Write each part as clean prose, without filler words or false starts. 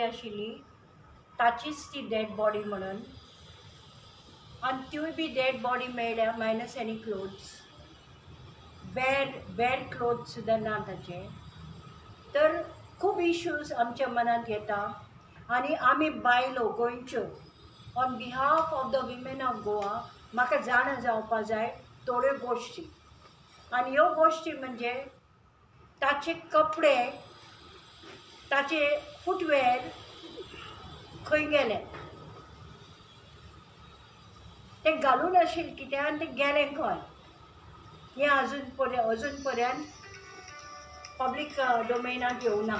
आशिल्ली ताचीच ती डेड बॉडी म्हणून, आनी त्यूय बी डेड बॉडी मेळ्ळ्या मायनस एनी क्लोथ्स, वेर क्लोथ सुद्दां ना ताचे. तर खूब इश्यूज आमच्या मनांत येता आनी आमी बायलो गोंयच्यो on behalf of the women of Goa म्हाका जाण जावपा जाय थोड्यो गोश्टी. आनी ह्यो गोश्टी म्हणजे ताचे कपडे, ताचे फुटवेअर खंय गेले, ते घालून आशिल्ले कित्याक आनी ते गेले खंय, हें अजून पर्यंत पब्लीक डोमेनांत येवना.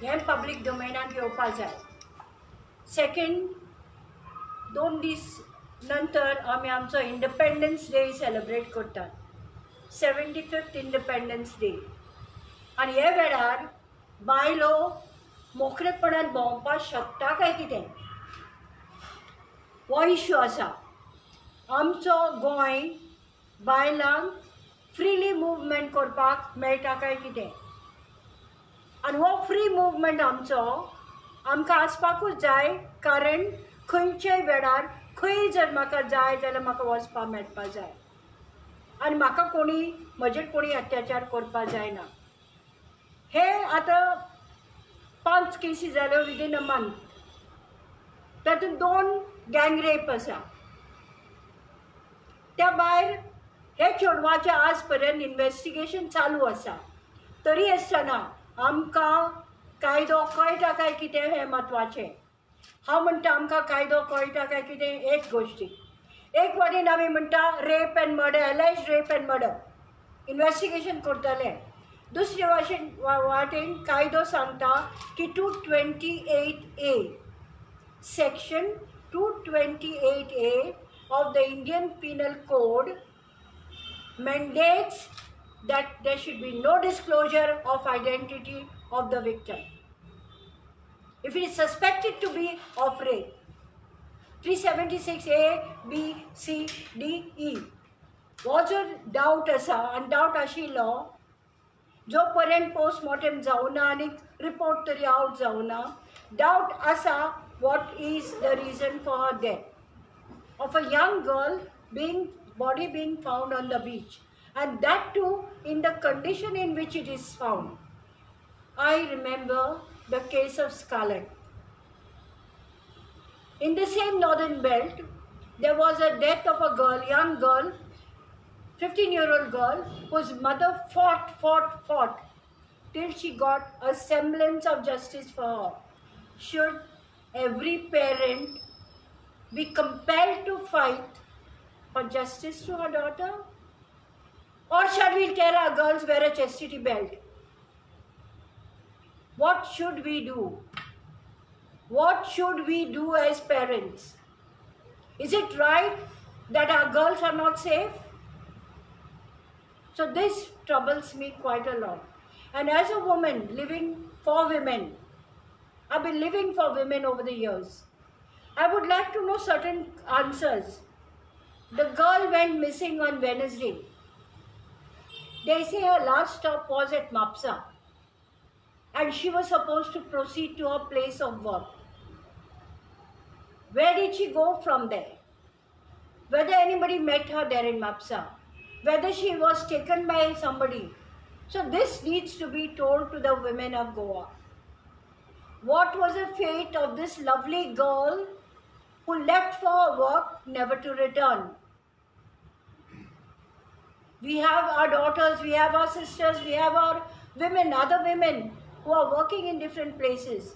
हें पब्लीक डोमेनांत येवपा जाय. सेकेंड, 2 दीस नंतर आमी आमचो इंडिपेंडन्स डे सेलेब्रेट करतात, 75th इंडिपेंडन्स डे. आनी हे वेळार बायलो मोकळेपणान भोंवपाक शकता काय कितें, हो इश्यू आसा. आमचो गोंय बायलांक फ्रीली मुवमेंट करपाक मेळटा काय कितें, आनी हो फ्री मुवमेंट आमकां आसपाकूच जाय. कारण खंयच्याय वेळार खंय जर म्हाका जाय जाल्यार म्हाका वचपाक मेळपा जाय आनी म्हाका म्हजेर कोणी अत्याचार करपा जायना. हे आतां 5 केसीस जाल्यो विदीन अ मंथ, तातूंत 2 गँग रेप आसा. त्या भायर हे चेडवाचें आज पर्यंत इन्वेस्टिगेशन चालू आसा. तरी आसतना आमकां कायदो कळटा काय कितें हें म्हत्वाचें. हांव म्हणटा आमकां कायदो कळटा काय कितें एक गोश्टी. एक वाटेन आमी म्हणटा rape and murder, alleged rape and murder investigation करतले. दुसरे वाटेन कायदो सांगता की 228A, section 228A of the Indian Penal Code mandates that there should be no disclosure of identity of the victim if it is suspected to be of rape. 376A, B, C, D, E. हो जो doubt आसा आनी doubt आशिल्लो जो पर्यंत postmortem जावना आनी report तरी आउट जावना, डावट आसा what is the reason for her death of a young girl body being found on the beach, and that too in the condition in which it is found. I remember the case of Scarlett. In the same northern belt, there was a death of a girl, young girl, 15-year-old girl, whose mother fought till she got a semblance of justice for her. Should every parent be compelled to fight for justice to her daughter? Or shall we tell our girls wear a chastity belt? What should we do? What should we do as parents? Is it right that our girls are not safe? So this troubles me quite a lot. And as a woman living for women, I've been living for women over the years, I would like to know certain answers. The girl went missing on Wednesday. They say her last stop was at Mapsa, and she was supposed to proceed to her place of work. Where did she go from there? Whether anybody met her there in Mapsa, whether she was taken by somebody. So this needs to be told to the women of Goa. What was the fate of this lovely girl who left for her work never to return? We have our daughters, we have our sisters, we have our women, other women who are working in different places.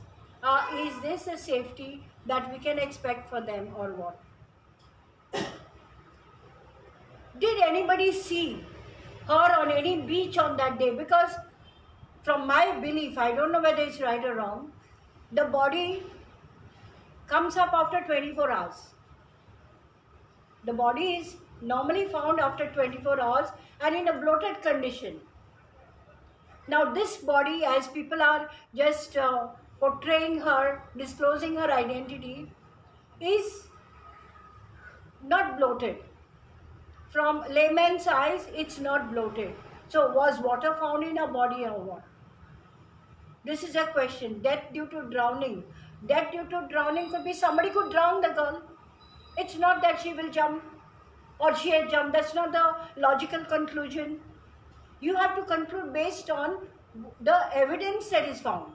Is this a safety that we can expect for them or what? Did anybody see her on any beach on that day? Because from my belief, I don't know whether it's right or wrong, the body comes up after 24 hours. The body is normally found after 24 hours and in a bloated condition. Now this body, as people are just portraying her, disclosing her identity, is not bloated. From layman's eyes, it's not bloated. So was water found in her body or what? This is a question. Death due to drowning. Death due to drowning could be somebody could drown the girl. It's not that she will jump or she has jumped. That's not the logical conclusion. You have to conclude based on the evidence that is found.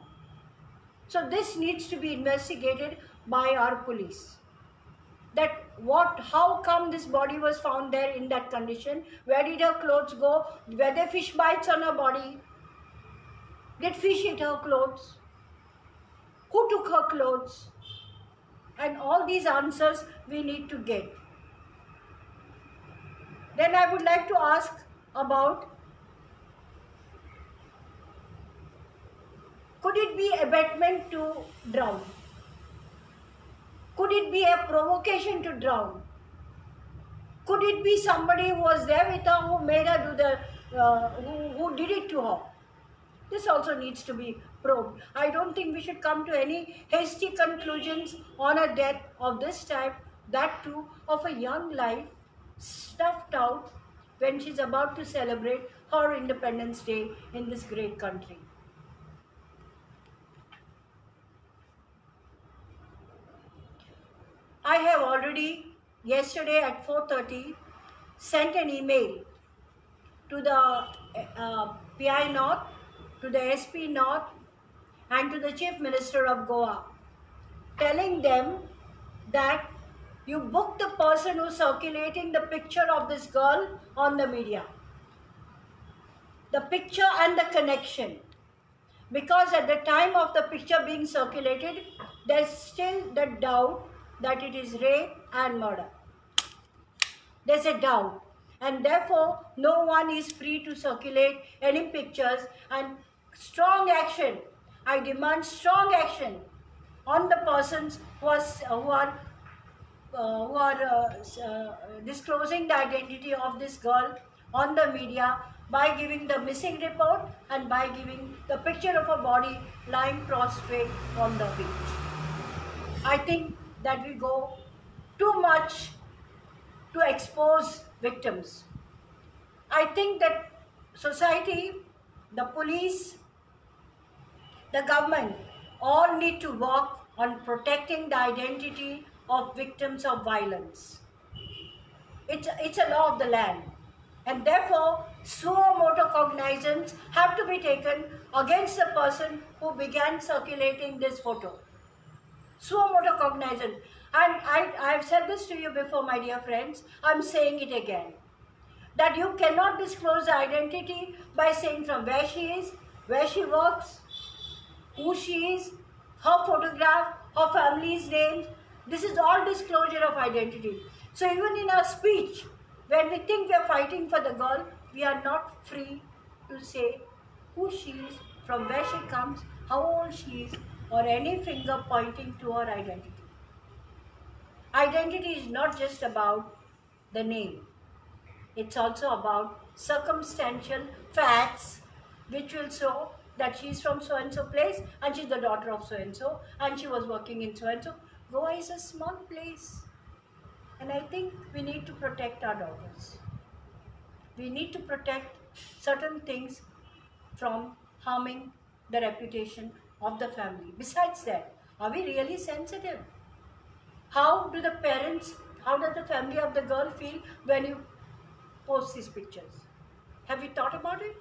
So this needs to be investigated by our police. That how come this body was found there in that condition? Where did her clothes go? Were there fish bites on her body? Did fish eat her clothes? Who took her clothes? And all these answers we need to get. Then I would like to ask about, could it be abetment to drown? Could it be a provocation to drown? Could it be somebody who was there with her who made her do who did it to her? This also needs to be probed. I don't think we should come to any hasty conclusions on a death of this type, that too of a young life stuffed out when she's about to celebrate her Independence Day in this great country. I have already, yesterday at 4:30, sent an email to the PI North, to the SP North, and to the Chief Minister of Goa, telling them that you book the person who's circulating the picture of this girl on the media. The picture and the connection. Because at the time of the picture being circulated, there's still the doubt that it is rape and murder. There's a doubt. And therefore, no one is free to circulate any pictures, and strong action. I demand strong action on the persons who are disclosing the identity of this girl on the media by giving the missing report and by giving the picture of a body lying prostrate on the beach. I think that we go too much to expose victims. I think that society, the police, the government all need to work on protecting the identity of victims of violence. It's a law of the land. And therefore, suo motu cognizance have to be taken against the person who began circulating this photo. Suo motu cognizance. And I've said this to you before, my dear friends. I'm saying it again. That you cannot disclose the identity by saying from where she is, where she works, who she is, her photograph, her family's names. This is all disclosure of identity. So even in our speech, when we think we are fighting for the girl, we are not free to say who she is, from where she comes, how old she is, or any finger pointing to her identity. Identity is not just about the name. It's also about circumstantial facts which will show that she's from so-and-so place and she's the daughter of so-and-so and she was working in so-and-so. Goa is a small place, and I think we need to protect our daughters. We need to protect certain things from harming the reputation of the family. Besides that, are we really sensitive? How do the parents, how does the family of the girl feel when you post these pictures? Have you thought about it?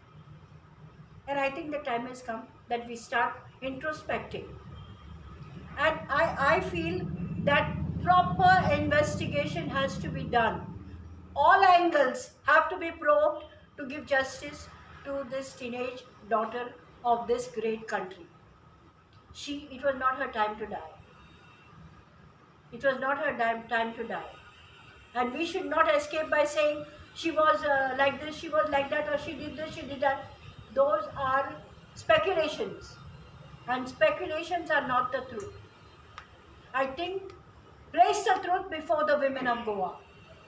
And I think the time has come that we start introspecting. And I feel that proper investigation has to be done. All angles have to be probed to give justice to this teenage daughter of this great country. It was not her time to die. It was not her time to die. And we should not escape by saying she was like this, she was like that, or she did this, she did that. Those are speculations. And speculations are not the truth. I think place the truth before the women of Goa.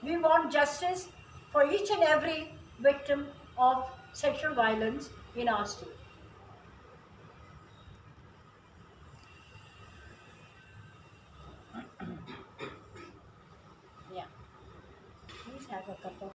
We want justice for each and every victim of sexual violence in our state. Yeah. Please have a cup of